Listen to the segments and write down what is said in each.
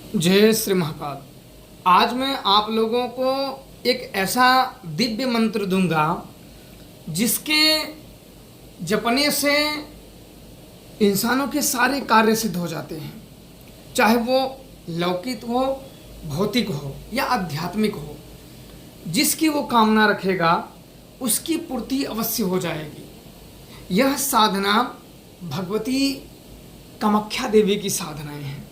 जय श्री महाकाल। आज मैं आप लोगों को एक ऐसा दिव्य मंत्र दूंगा जिसके जपने से इंसानों के सारे कार्य सिद्ध हो जाते हैं, चाहे वो लौकिक हो, भौतिक हो या आध्यात्मिक हो। जिसकी वो कामना रखेगा उसकी पूर्ति अवश्य हो जाएगी। यह साधना भगवती कामाख्या देवी की साधनाएं हैं।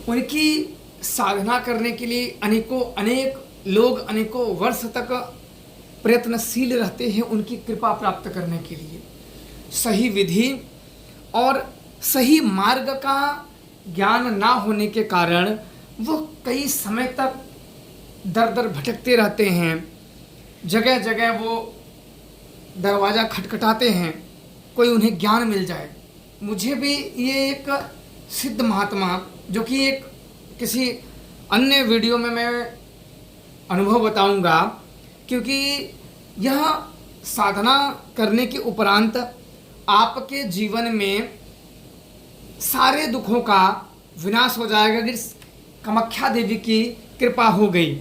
उनकी साधना करने के लिए अनेक लोग अनेकों वर्ष तक प्रयत्नशील रहते हैं उनकी कृपा प्राप्त करने के लिए। सही विधि और सही मार्ग का ज्ञान ना होने के कारण वो कई समय तक दर दर भटकते रहते हैं। जगह जगह वो दरवाज़ा खटखटाते हैं, कोई उन्हें ज्ञान मिल जाए। मुझे भी ये एक सिद्ध महात्मा, जो कि एक किसी अन्य वीडियो में मैं अनुभव बताऊंगा, क्योंकि यह साधना करने के उपरांत आपके जीवन में सारे दुखों का विनाश हो जाएगा। अगर कामाख्या देवी की कृपा हो गई।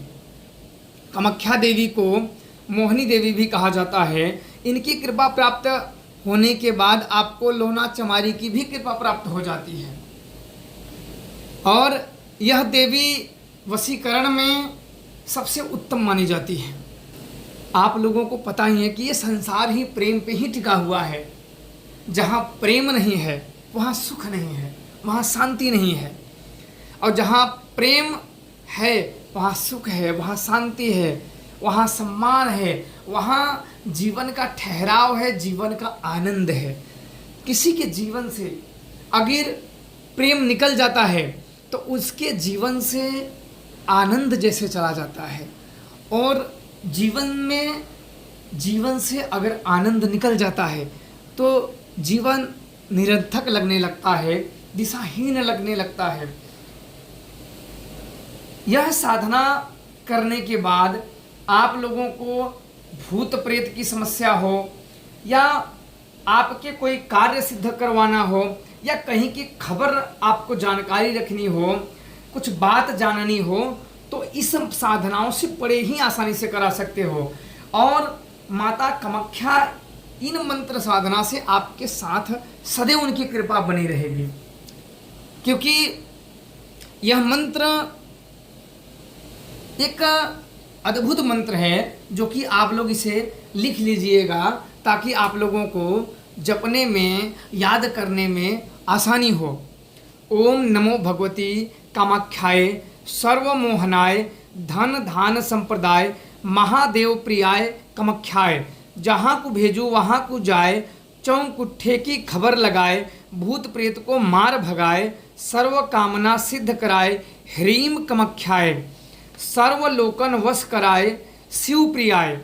कामाख्या देवी को मोहिनी देवी भी कहा जाता है। इनकी कृपा प्राप्त होने के बाद आपको लोना चमारी की भी कृपा प्राप्त हो जाती है। और यह देवी वशीकरण में सबसे उत्तम मानी जाती है। आप लोगों को पता ही है कि ये संसार ही प्रेम पे ही टिका हुआ है। जहाँ प्रेम नहीं है वहाँ सुख नहीं है, वहाँ शांति नहीं है। और जहाँ प्रेम है वहाँ सुख है, वहाँ शांति है, वहाँ सम्मान है, वहाँ जीवन का ठहराव है, जीवन का आनंद है। किसी के जीवन से अगर प्रेम निकल जाता है तो उसके जीवन से आनंद जैसे चला जाता है। और जीवन से अगर आनंद निकल जाता है तो जीवन निरर्थक लगने लगता है, दिशाहीन लगने लगता है। यह साधना करने के बाद आप लोगों को भूत प्रेत की समस्या हो या आपके कोई कार्य सिद्ध करवाना हो या कहीं की खबर आपको जानकारी रखनी हो, कुछ बात जाननी हो, तो इस साधनाओं से बड़े ही आसानी से करा सकते हो। और माता कामाख्या इन मंत्र साधना से आपके साथ सदैव उनकी कृपा बनी रहेगी, क्योंकि यह मंत्र एक अद्भुत मंत्र है जो कि आप लोग इसे लिख लीजिएगा ताकि आप लोगों को जपने में, याद करने में आसानी हो। ओम नमो भगवती कामाख्याय सर्वमोहनाय धन धान संप्रदाय महादेव प्रियाय कामाख्याय। जहाँ को भेजो वहाँ को जाए, चौकुट्ठे की खबर लगाए, भूत प्रेत को मार भगाए, सर्व कामना सिद्ध कराए, ह्रीम कामाख्याय। सर्वलोकन वश कराए, शिव प्रियाय।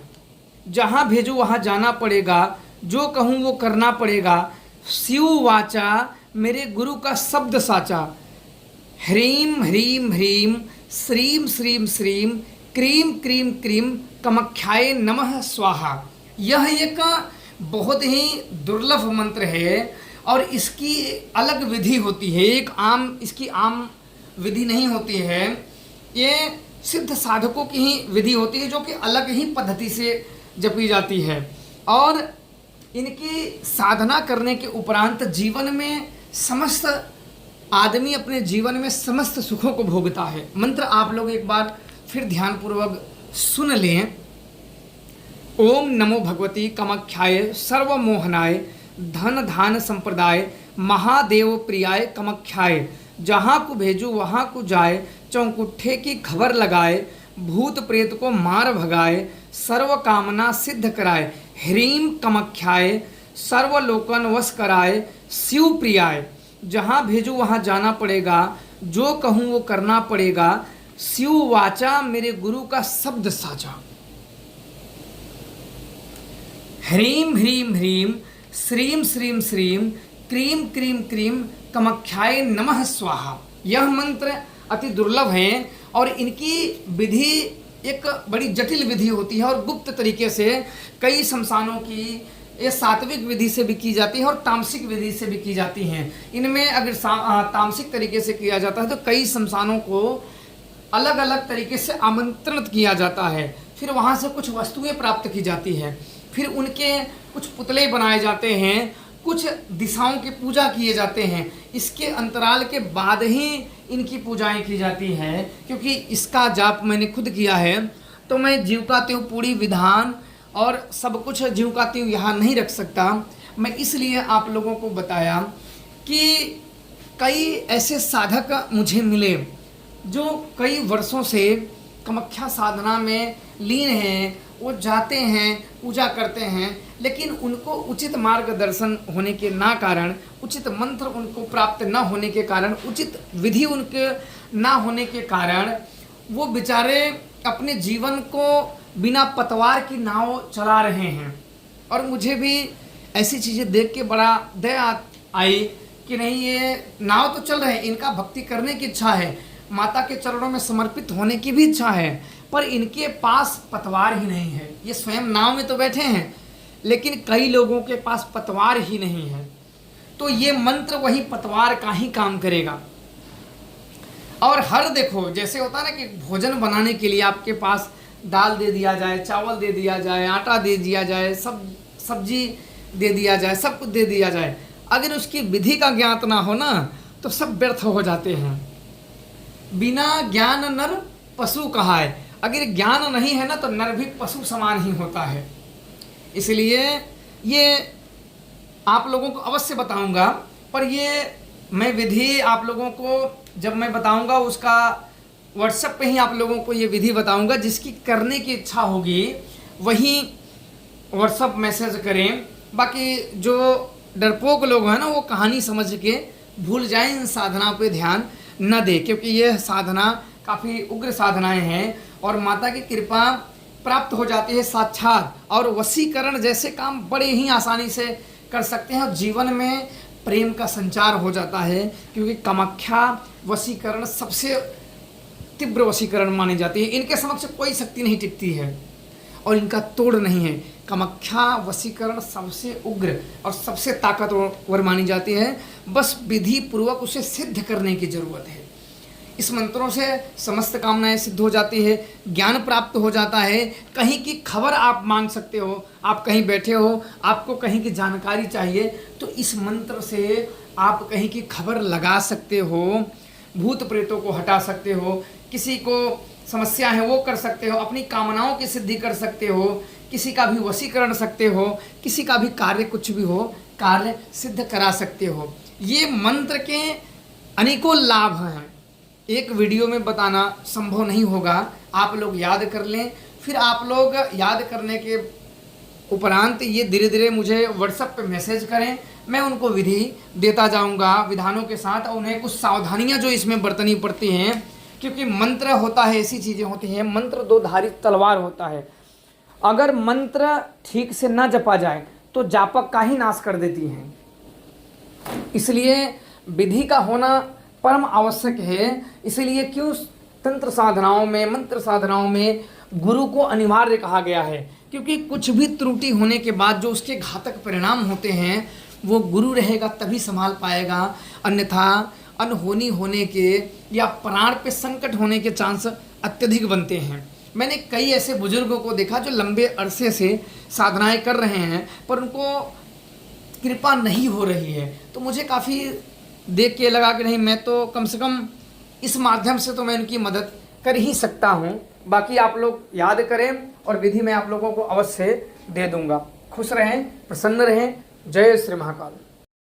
जहाँ भेजो वहाँ जाना पड़ेगा, जो कहूँ वो करना पड़ेगा, शिव वाचा मेरे गुरु का शब्द साचा। ह्रीम ह्रीम ह्रीम श्रीम श्रीम श्रीम क्रीम क्रीम क्रीम कामाख्याय नमः स्वाहा। यह एक बहुत ही दुर्लभ मंत्र है और इसकी अलग विधि होती है। इसकी आम विधि नहीं होती है। ये सिद्ध साधकों की ही विधि होती है, जो कि अलग ही पद्धति से जपी जाती है। और इनकी साधना करने के उपरांत जीवन में समस्त आदमी अपने जीवन में समस्त सुखों को भोगता है। मंत्र आप लोग एक बार फिर ध्यानपूर्वक सुन लें। ओम नमो भगवती कामाख्याय सर्वमोहनाय धन धान संप्रदाय महादेव प्रियाय कामाख्याय। जहाँ को भेजो वहाँ को जाए, चौकुट्ठे की खबर लगाए, भूत प्रेत को मार भगाए, सर्व कामना सिद्ध कराए, ह्रीम कामाख्याय। सर्वलोकन वश कराए, शिव प्रियाय। जहाँ भेजो वहाँ जाना पड़ेगा, जो कहूँ वो करना पड़ेगा, शिव वाचा मेरे गुरु का शब्द साचा। ह्रीम ह्रीम ह्रीम श्रीम श्रीम श्रीम क्रीम क्रीम क्रीम कामाख्याय नमः स्वाहा। यह मंत्र अति दुर्लभ है और इनकी विधि एक बड़ी जटिल विधि होती है और गुप्त तरीके से कई शमशानों की ये सात्विक विधि से भी की जाती है और तामसिक विधि से भी की जाती हैं। इनमें अगर तामसिक तरीके से किया जाता है तो कई शमशानों को अलग अलग तरीके से आमंत्रित किया जाता है, फिर वहाँ से कुछ वस्तुएं प्राप्त की जाती है, फिर उनके कुछ पुतले बनाए जाते हैं, कुछ दिशाओं की पूजा किए जाते हैं। इसके अंतराल के बाद ही इनकी पूजाएं की जाती हैं, क्योंकि इसका जाप मैंने खुद किया है, तो मैं जीव का त्यों पूरी विधान और सब कुछ जीव का त्यों यहाँ नहीं रख सकता। मैं इसलिए आप लोगों को बताया कि कई ऐसे साधक मुझे मिले जो कई वर्षों से कामाख्या साधना में लीन हैं, वो जाते हैं, पूजा करते हैं, लेकिन उनको उचित मार्गदर्शन होने के ना कारण, उचित मंत्र उनको प्राप्त न होने के कारण, उचित विधि उनके ना होने के कारण वो बेचारे अपने जीवन को बिना पतवार की नाव चला रहे हैं। और मुझे भी ऐसी चीज़ें देख के बड़ा दया आई कि नहीं, ये नाव तो चल रहे हैं, इनका भक्ति करने की इच्छा है, माता के चरणों में समर्पित होने की भी इच्छा है, पर इनके पास पतवार ही नहीं है। ये स्वयं नाव में तो बैठे हैं, लेकिन कई लोगों के पास पतवार ही नहीं है। तो ये मंत्र वही पतवार का ही काम करेगा। और हर देखो, जैसे होता है ना कि भोजन बनाने के लिए आपके पास दाल दे दिया जाए, चावल दे दिया जाए, आटा दे दिया जाए, सब्जी दे दिया जाए, सब कुछ दे दिया जाए, अगर उसकी विधि का ज्ञात ना हो ना तो सब व्यर्थ हो जाते हैं। बिना ज्ञान नर पशु कहा है, अगर ज्ञान नहीं है ना तो नर भी पशु समान ही होता है। इसलिए ये आप लोगों को अवश्य बताऊंगा, पर ये मैं विधि आप लोगों को जब मैं बताऊंगा उसका व्हाट्सएप पे ही आप लोगों को ये विधि बताऊंगा। जिसकी करने की इच्छा होगी वही व्हाट्सएप मैसेज करें। बाकी जो डरपोक लोग हैं ना, वो कहानी समझ के भूल जाएं, इन साधना पे ध्यान न दे, क्योंकि ये साधना काफ़ी उग्र साधनाएं हैं और माता की कृपा प्राप्त हो जाती है साक्षात। और वशीकरण जैसे काम बड़े ही आसानी से कर सकते हैं और जीवन में प्रेम का संचार हो जाता है, क्योंकि कामाख्या वशीकरण सबसे तीव्र वशीकरण मानी जाती है। इनके समक्ष कोई शक्ति नहीं टिकती है और इनका तोड़ नहीं है। कामाख्या वशीकरण सबसे उग्र और सबसे ताकतवर मानी जाती है, बस विधि पूर्वक उसे सिद्ध करने की जरूरत है। इस मंत्रों से समस्त कामनाएं सिद्ध हो जाती है, ज्ञान प्राप्त हो जाता है। कहीं की खबर आप मांग सकते हो, आप कहीं बैठे हो, आपको कहीं की जानकारी चाहिए, तो इस मंत्र से आप कहीं की खबर लगा सकते हो, भूत प्रेतों को हटा सकते हो, किसी को समस्या है वो कर सकते हो, अपनी कामनाओं की सिद्धि कर सकते हो, किसी का भी वशीकरण सकते हो, किसी का भी कार्य कुछ भी हो कार्य सिद्ध करा सकते हो। ये मंत्र के अनेकों लाभ हैं, एक वीडियो में बताना संभव नहीं होगा। आप लोग याद कर लें, फिर आप लोग याद करने के उपरांत ये धीरे धीरे मुझे व्हाट्सएप पे मैसेज करें, मैं उनको विधि देता जाऊंगा विधानों के साथ। और उन्हें कुछ सावधानियां जो इसमें बरतनी पड़ती हैं, क्योंकि मंत्र होता है, ऐसी चीज़ें होती हैं, मंत्र दो धारी तलवार होता है। अगर मंत्र ठीक से ना जपा जाए तो जापक का ही नाश कर देती हैं। इसलिए विधि का होना परम आवश्यक है। इसलिए क्यों तंत्र साधनाओं में, मंत्र साधनाओं में गुरु को अनिवार्य कहा गया है, क्योंकि कुछ भी त्रुटि होने के बाद जो उसके घातक परिणाम होते हैं वो गुरु रहेगा तभी संभाल पाएगा, अन्यथा अनहोनी होने के या प्राण पे संकट होने के चांस अत्यधिक बनते हैं। मैंने कई ऐसे बुजुर्गों को देखा जो लंबे अरसे से साधनाएं कर रहे हैं पर उनको कृपा नहीं हो रही है, तो मुझे काफ़ी देख के लगा कि नहीं, मैं तो कम से कम इस माध्यम से तो मैं उनकी मदद कर ही सकता हूँ। बाकी आप लोग याद करें और विधि मैं आप लोगों को अवश्य दे दूंगा। खुश रहें, प्रसन्न रहें। जय श्री महाकाल।